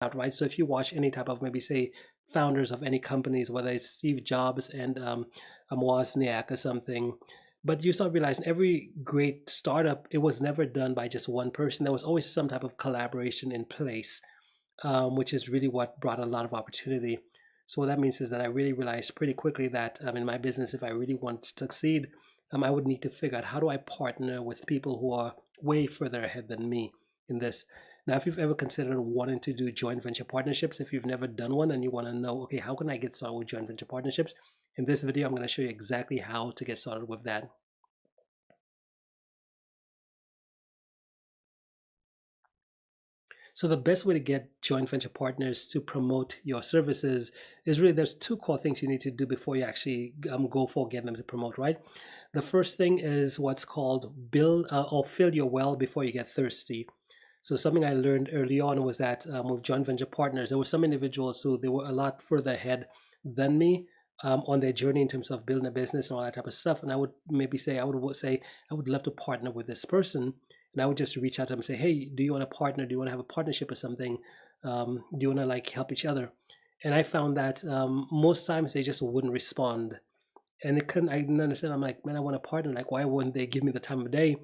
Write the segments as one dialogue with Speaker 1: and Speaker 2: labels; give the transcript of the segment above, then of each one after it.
Speaker 1: out, right? So if you watch any type of, maybe say, founders of any companies, whether it's Steve Jobs and Wozniak or something, but you start realizing every great startup, it was never done by just one person. There was always some type of collaboration in place, which is really what brought a lot of opportunity. So what that means is that I really realized pretty quickly that in my business, if I really want to succeed, I would need to figure out how do I partner with people who are way further ahead than me in this. Now, if you've ever considered wanting to do joint venture partnerships, if you've never done one and you want to know, okay, how can I get started with joint venture partnerships? In this video, I'm going to show you exactly how to get started with that. So the best way to get joint venture partners to promote your services is really, there's two core things you need to do before you actually go for getting them to promote, right? The first thing is what's called build or fill your well before you get thirsty. So something I learned early on was that with joint venture partners, there were some individuals who they were a lot further ahead than me on their journey in terms of building a business and all that type of stuff. And I would maybe say, I would love to partner with this person. And I would just reach out to them and say, hey, do you want to partner? Do you want to have a partnership or something? Do you want to like help each other? And I found that most times they just wouldn't respond. And I didn't understand. I'm like, man, I want to partner. Like, why wouldn't they give me the time of day?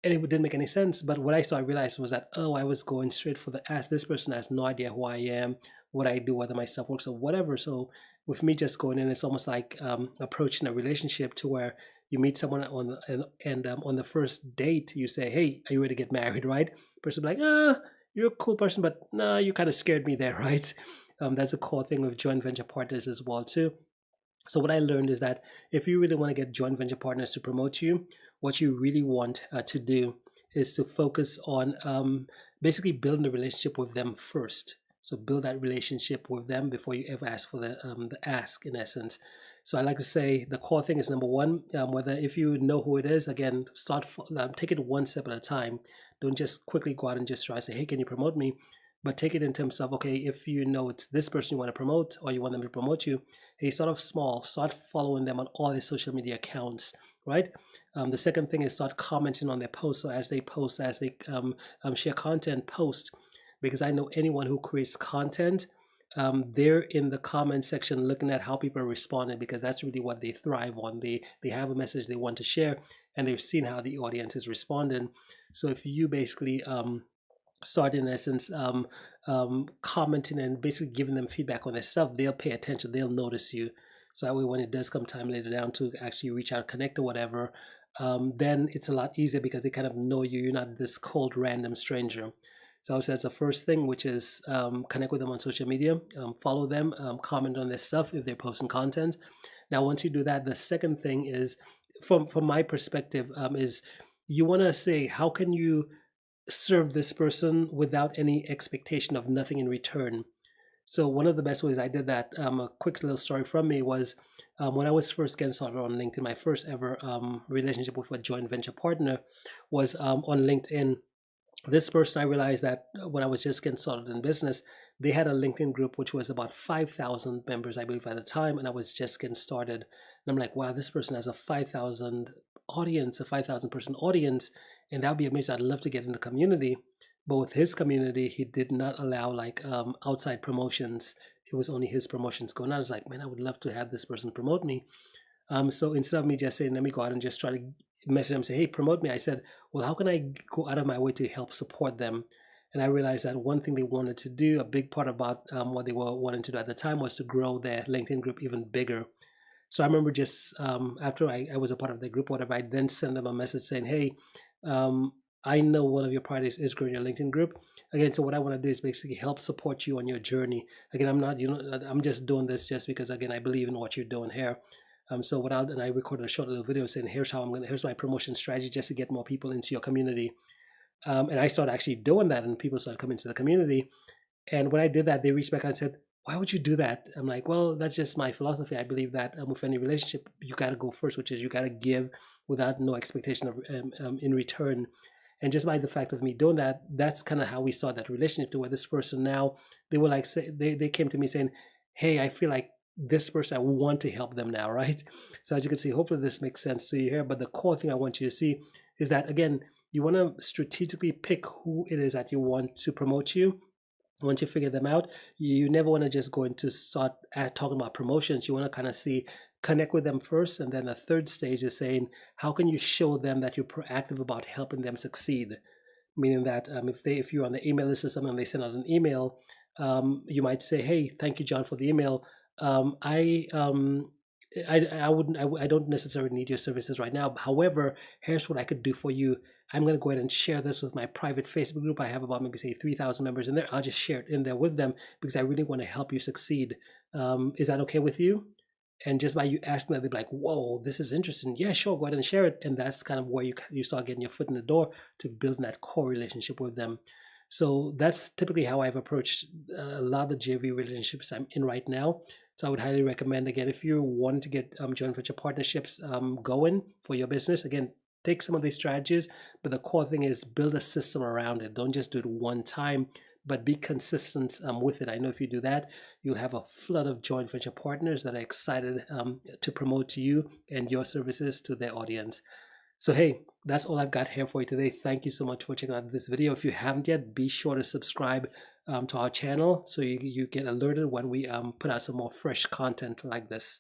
Speaker 1: And it didn't make any sense. But what I realized was that, oh, I was going straight for the ask. This person has no idea who I am, what I do, whether my stuff works or whatever. So with me just going in, it's almost like approaching a relationship to where you meet someone on the first date, you say, hey, are you ready to get married, right? Person be like, you're a cool person, but no, you kind of scared me there, right? That's a core thing with joint venture partners as well too. So what I learned is that if you really want to get joint venture partners to promote you, what you really want to do is to focus on basically building a relationship with them first. So build that relationship with them before you ever ask for the ask, in essence. So I like to say the core thing is number one, whether if you know who it is, again, take it one step at a time. Don't just quickly go out and just try to say, hey, can you promote me? But take it in terms of, okay, if you know it's this person you want to promote or you want them to promote you, hey, start off small, start following them on all their social media accounts, right? The second thing is start commenting on their posts. So as they post, as they share content, post, because I know anyone who creates content, they're in the comment section looking at how people are responding, because that's really what they thrive on. They have a message they want to share, and they've seen how the audience is responding. So if you basically start in essence commenting and basically giving them feedback on their stuff, they'll pay attention, they'll notice you. So that way when it does come time later down to actually reach out, connect or whatever, then it's a lot easier because they kind of know you. You're not this cold random stranger. So I would say that's the first thing, which is connect with them on social media, follow them, comment on their stuff if they're posting content. Now once you do that, the second thing is, from my perspective, is you want to say, how can you serve this person without any expectation of nothing in return? So one of the best ways I did that, a quick little story from me, was when I was first getting started on LinkedIn, my first ever relationship with a joint venture partner was on LinkedIn. This person, I realized that when I was just getting started in business, they had a LinkedIn group which was about 5,000 members, I believe, at the time, and I was just getting started. And I'm like, wow, this person has a 5,000 audience, a 5,000 person audience, and that would be amazing. I'd love to get in the community. But with his community, he did not allow like outside promotions. It was only his promotions going on. I was like, man, I would love to have this person promote me. So instead of me just saying, let me go out and just try to message them and say, hey, promote me, I said, well, how can I go out of my way to help support them? And I realized that one thing they wanted to do, a big part about what they were wanting to do at the time, was to grow their LinkedIn group even bigger. So I remember just after I was a part of the group, whatever, I then sent them a message saying, hey, I know one of your priorities is growing your LinkedIn group. Again, so what I want to do is basically help support you on your journey. Again, I'm just doing this just because, again, I believe in what you're doing here. So and I recorded a short little video saying, here's my promotion strategy just to get more people into your community. And I started actually doing that, and people started coming to the community. And when I did that, they reached back and said, why would you do that? I'm like, well, that's just my philosophy. I believe that with any relationship, you got to go first, which is you got to give without no expectation of in return. And just by the fact of me doing that, that's kind of how we saw that relationship, to where this person now, they were like, they came to me saying, hey, I feel like this person, I want to help them now, right? So as you can see, hopefully this makes sense to you here. But the core thing I want you to see is that, again, you want to strategically pick who it is that you want to promote you. Once you figure them out, you never want to just go into start talking about promotions. You want to kind of connect with them first, and then the third stage is saying, how can you show them that you're proactive about helping them succeed? Meaning that if you're on the email list or something and they send out an email, you might say, hey, thank you, John, for the email. I don't necessarily need your services right now. However, here's what I could do for you. I'm going to go ahead and share this with my private Facebook group. I have about maybe say 3,000 members in there. I'll just share it in there with them because I really want to help you succeed. Is that okay with you? And just by you asking that, they'll be like, whoa, this is interesting. Yeah, sure, go ahead and share it. And that's kind of where you start getting your foot in the door to building that core relationship with them. So that's typically how I've approached a lot of the JV relationships I'm in right now. So I would highly recommend, again, if you want to get joint venture partnerships going for your business, again, take some of these strategies, but the core thing is build a system around it. Don't just do it one time, but be consistent with it. I know if you do that, you'll have a flood of joint venture partners that are excited to promote to you and your services to their audience. So hey, that's all I've got here for you today. Thank you so much for checking out this video. If you haven't yet, be sure to subscribe to our channel so you get alerted when we put out some more fresh content like this.